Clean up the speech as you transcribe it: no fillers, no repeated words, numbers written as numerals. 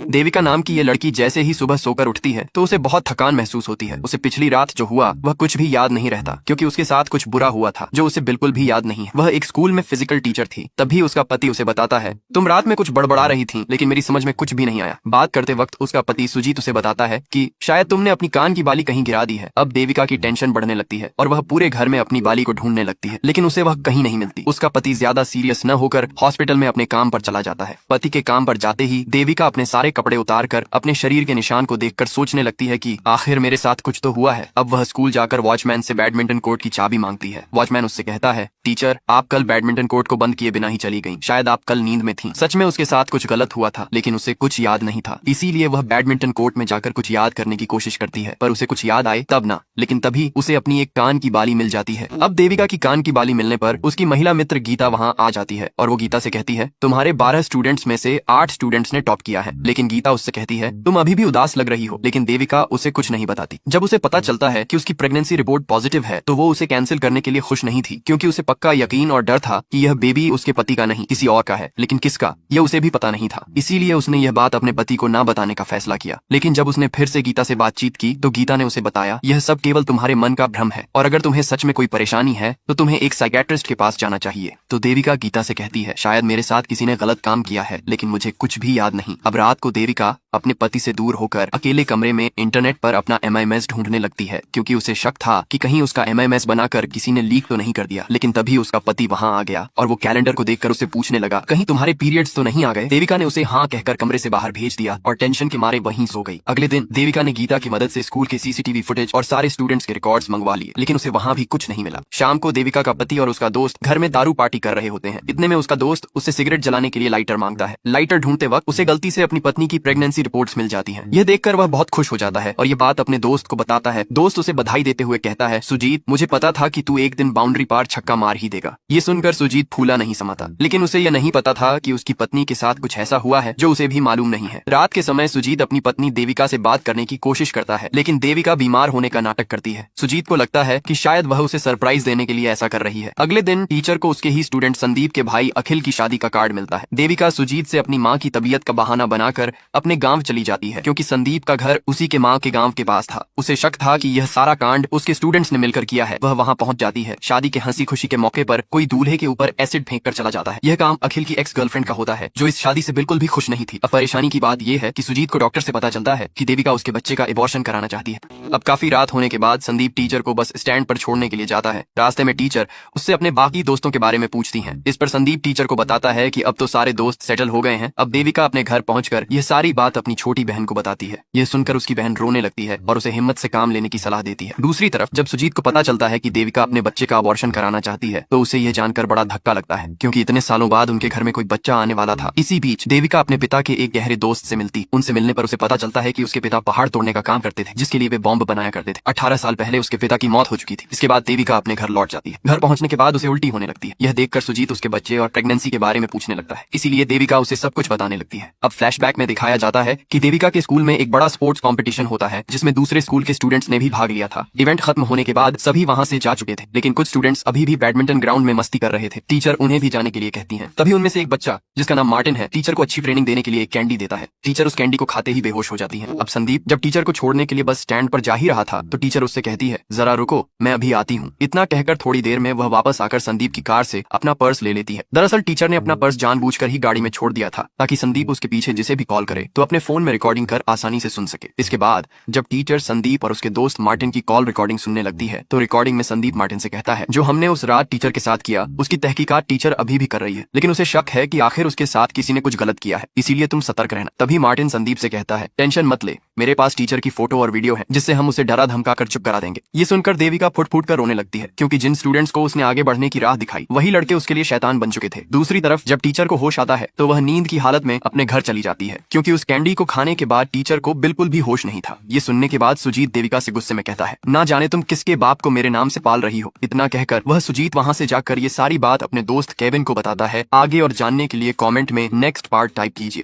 देविका नाम की ये लड़की जैसे ही सुबह सोकर उठती है तो उसे बहुत थकान महसूस होती है। उसे पिछली रात जो हुआ वह कुछ भी याद नहीं रहता, क्योंकि उसके साथ कुछ बुरा हुआ था जो उसे बिल्कुल भी याद नहीं है। वह एक स्कूल में फिजिकल टीचर थी। तभी उसका पति उसे बताता है, तुम रात में कुछ बड़बड़ा रही थी लेकिन मेरी समझ में कुछ भी नहीं आया। बात करते वक्त उसका पति सुजीत उसे बताता है कि शायद तुमने अपनी कान की बाली कहीं गिरा दी है। अब देविका की टेंशन बढ़ने लगती है और वह पूरे घर में अपनी बाली को ढूंढने लगती है, लेकिन उसे वह कहीं नहीं मिलती। उसका पति ज्यादा सीरियस न होकर हॉस्पिटल में अपने काम पर चला जाता है। पति के काम पर जाते ही देविका अपने सारे कपड़े उतार कर अपने शरीर के निशान को देखकर सोचने लगती है कि आखिर मेरे साथ कुछ तो हुआ है। अब वह स्कूल जाकर वॉचमैन से बैडमिंटन कोर्ट की चाबी मांगती है। वॉचमैन उससे कहता है, टीचर आप कल बैडमिंटन कोर्ट को बंद किए बिना ही चली गई, शायद आप कल नींद में थी। सच में उसके साथ कुछ गलत हुआ था, लेकिन उसे कुछ याद नहीं था। इसीलिए वह बैडमिंटन कोर्ट में जाकर कुछ याद करने की कोशिश करती है, पर उसे कुछ याद आए तब ना। लेकिन तभी उसे अपनी एक कान की बाली मिल जाती है। अब देविका की कान की बाली मिलने पर उसकी महिला मित्र गीता वहाँ आ जाती है और वो गीता से कहती है, तुम्हारे 12 स्टूडेंट्स में से 8 स्टूडेंट्स ने टॉप किया है। लेकिन गीता उससे कहती है, तुम अभी भी उदास लग रही हो। लेकिन देविका उसे कुछ नहीं बताती। जब उसे पता चलता है कि उसकी प्रेगनेंसी रिपोर्ट पॉजिटिव है तो वो उसे कैंसिल करने के लिए खुश नहीं थी, क्योंकि उसे पक्का यकीन और डर था कि यह बेबी उसके पति का नहीं किसी और का है। लेकिन किसका यह उसे भी पता नहीं था। इसीलिए उसने यह बात अपने पति को ना बताने का फैसला किया। लेकिन जब उसने फिर से गीता से बातचीत की तो गीता ने उसे बताया, यह सब केवल तुम्हारे मन का भ्रम है और अगर तुम्हें सच में कोई परेशानी है तो तुम्हें एक साइकियाट्रिस्ट के पास जाना चाहिए। तो देविका गीता से कहती है, शायद मेरे साथ किसी ने गलत काम किया है लेकिन मुझे कुछ भी याद नहीं। अब रात को देविका अपने पति से दूर होकर अकेले कमरे में इंटरनेट पर अपना MMS ढूंढने लगती है, क्योंकि उसे शक था कि कहीं उसका MMS बनाकर किसी ने लीक तो नहीं कर दिया। लेकिन तभी उसका पति वहां आ गया और वो कैलेंडर को देखकर उसे पूछने लगा, कहीं तुम्हारे पीरियड्स तो नहीं आ गए। देविका ने उसे हाँ कहकर कमरे से बाहर भेज दिया और टेंशन के मारे वहीं सो गई। अगले दिन देविका ने गीता की मदद से स्कूल के CCTV फुटेज और सारे स्टूडेंट्स के रिकॉर्ड्स मंगवा लिए, लेकिन उसे वहां भी कुछ नहीं मिला। शाम को देविका का पति और उसका दोस्त घर में दारू पार्टी कर रहे होते हैं। इतने में उसका दोस्त उससे सिगरेट जलाने के लिए लाइटर मांगता है। लाइटर ढूंढते वक्त उसे गलती से अपनी पत्नी की प्रेगनेंसी रिपोर्ट्स मिल जाती हैं। यह देखकर वह बहुत खुश हो जाता है और ये बात अपने दोस्त को बताता है। दोस्त उसे बधाई देते हुए कहता है, सुजीत मुझे पता था कि तू एक दिन बाउंड्री पार छक्का मार ही देगा। ये सुनकर सुजीत फूला नहीं समाता, लेकिन उसे यह नहीं पता था कि उसकी पत्नी के साथ कुछ ऐसा हुआ है जो उसे भी मालूम नहीं है। रात के समय सुजीत अपनी पत्नी देविका से बात करने की कोशिश करता है, लेकिन देविका बीमार होने का नाटक करती है। सुजीत को लगता है कि शायद वह उसे सरप्राइज देने के लिए ऐसा कर रही है। अगले दिन टीचर को उसके ही स्टूडेंट संदीप के भाई अखिल की शादी का कार्ड मिलता है। देविका सुजीत से अपनी माँ की तबीयत का बहाना बनाकर अपने गाँव चली जाती है, क्योंकि संदीप का घर उसी के माँ के गाँव के पास था। उसे शक था कि यह सारा कांड उसके स्टूडेंट्स ने मिलकर किया है। वह वहाँ पहुंच जाती है। शादी के हंसी खुशी के मौके पर कोई दूल्हे के ऊपर एसिड फेंक कर चला जाता है। यह काम अखिल की एक्स गर्लफ्रेंड का होता है, जो इस शादी से बिल्कुल भी खुश नहीं थी। अब परेशानी की बात यह है कि सुजीत को डॉक्टर से पता चलता है कि देविका उसके बच्चे का एबॉर्शन कराना चाहती है। अब काफी रात होने के बाद संदीप टीचर को बस स्टैंड पर छोड़ने के लिए जाता है। रास्ते में टीचर उससे अपने बाकी दोस्तों के बारे में पूछती हैं। इस पर संदीप टीचर को बताता है कि अब तो सारे दोस्त सेटल हो गए हैं। अब देविका अपने घर पहुंचकर यह सारी बात अपनी छोटी बहन को बताती है। यह सुनकर उसकी बहन रोने लगती है और उसे हिम्मत से काम लेने की सलाह देती है। दूसरी तरफ जब सुजीत को पता चलता है कि देविका अपने बच्चे का अबॉर्शन कराना चाहती है तो उसे यह जानकर बड़ा धक्का लगता है, क्योंकि इतने सालों बाद उनके घर में कोई बच्चा आने वाला था। इसी बीच देविका अपने पिता के एक गहरे दोस्त से मिलती। उनसे मिलने पर उसे पता चलता है कि उसके पिता पहाड़ तोड़ने का काम करते थे, जिसके लिए वे बॉम्ब बनाया करते थे। 18 साल पहले उसके पिता की मौत हो चुकी थी। इसके बाद देविका अपने घर लौट जाती है। घर पहुंचने के बाद उसे उल्टी होने लगती है। यह देखकर सुजीत उसके बच्चे और प्रेगनेंसी के बारे में पूछने लगता है। इसीलिए देविका उसे सब कुछ बताने लगती है। अब फ्लैशबैक में दिखाया जाता है कि देविका के स्कूल में एक बड़ा स्पोर्ट्स कॉम्पिटिशन होता है, जिसमें दूसरे स्कूल के स्टूडेंट्स ने भी भाग लिया था। इवेंट खत्म होने के बाद सभी वहां से जा चुके थे, लेकिन कुछ स्टूडेंट्स अभी भी बैडमिंटन ग्राउंड में मस्ती कर रहे थे। टीचर उन्हें भी जाने के लिए कहती हैं। तभी उनमें से एक बच्चा जिसका नाम मार्टिन है, टीचर को अच्छी ट्रेनिंग देने के लिए एक कैंडी देता है। टीचर उस कैंडी को खाते ही बेहोश हो जाती है। अब संदीप जब टीचर को छोड़ने के लिए बस स्टैंड पर जा ही रहा था तो टीचर उससे कहती है, जरा रुको, मैं अभी आती हूँ। इतना कहकर थोड़ी देर में वह वापस आकर संदीप की कार से अपना पर्स ले लेती है। दरअसल टीचर ने अपना पर्स जानबूझकर ही गाड़ी में छोड़ दिया था, ताकि संदीप उसके पीछे जिसे भी कॉल करे तो अपने फोन में रिकॉर्डिंग कर आसानी से सुन सके। इसके बाद जब टीचर संदीप और उसके दोस्त मार्टिन की कॉल रिकॉर्डिंग सुनने लगती है तो रिकॉर्डिंग में संदीप मार्टिन से कहता है, जो हमने उस रात टीचर के साथ किया उसकी तहकीकात टीचर अभी भी कर रही है, लेकिन उसे शक है कि आखिर उसके साथ किसी ने कुछ गलत किया है, इसीलिए तुम सतर्क रहना। तभी मार्टिन संदीप से कहता है, टेंशन मत ले, मेरे पास टीचर की फोटो और वीडियो है, जिससे हम उसे डरा धमका कर चुप करा देंगे। ये सुनकर देविका फुट फुट कर रोने लगती है, क्योंकि जिन स्टूडेंट्स को उसने आगे बढ़ने की राह दिखाई वही लड़के उसके लिए शैतान बन चुके थे। दूसरी तरफ जब टीचर को होश आता है तो वह नींद की हालत में अपने घर चली जाती है, क्योंकि उस कैंडी को खाने के बाद टीचर को बिल्कुल भी होश नहीं था। ये सुनने के बाद सुजीत देविका से गुस्से में कहता है, ना जाने तुम किसके बाप को मेरे नाम से पाल रही हो। इतना कहकर वह सुजीत वहां से जाकर ये सारी बात अपने दोस्त केविन को बताता है। आगे और जानने के लिए कमेंट में नेक्स्ट पार्ट टाइप कीजिए।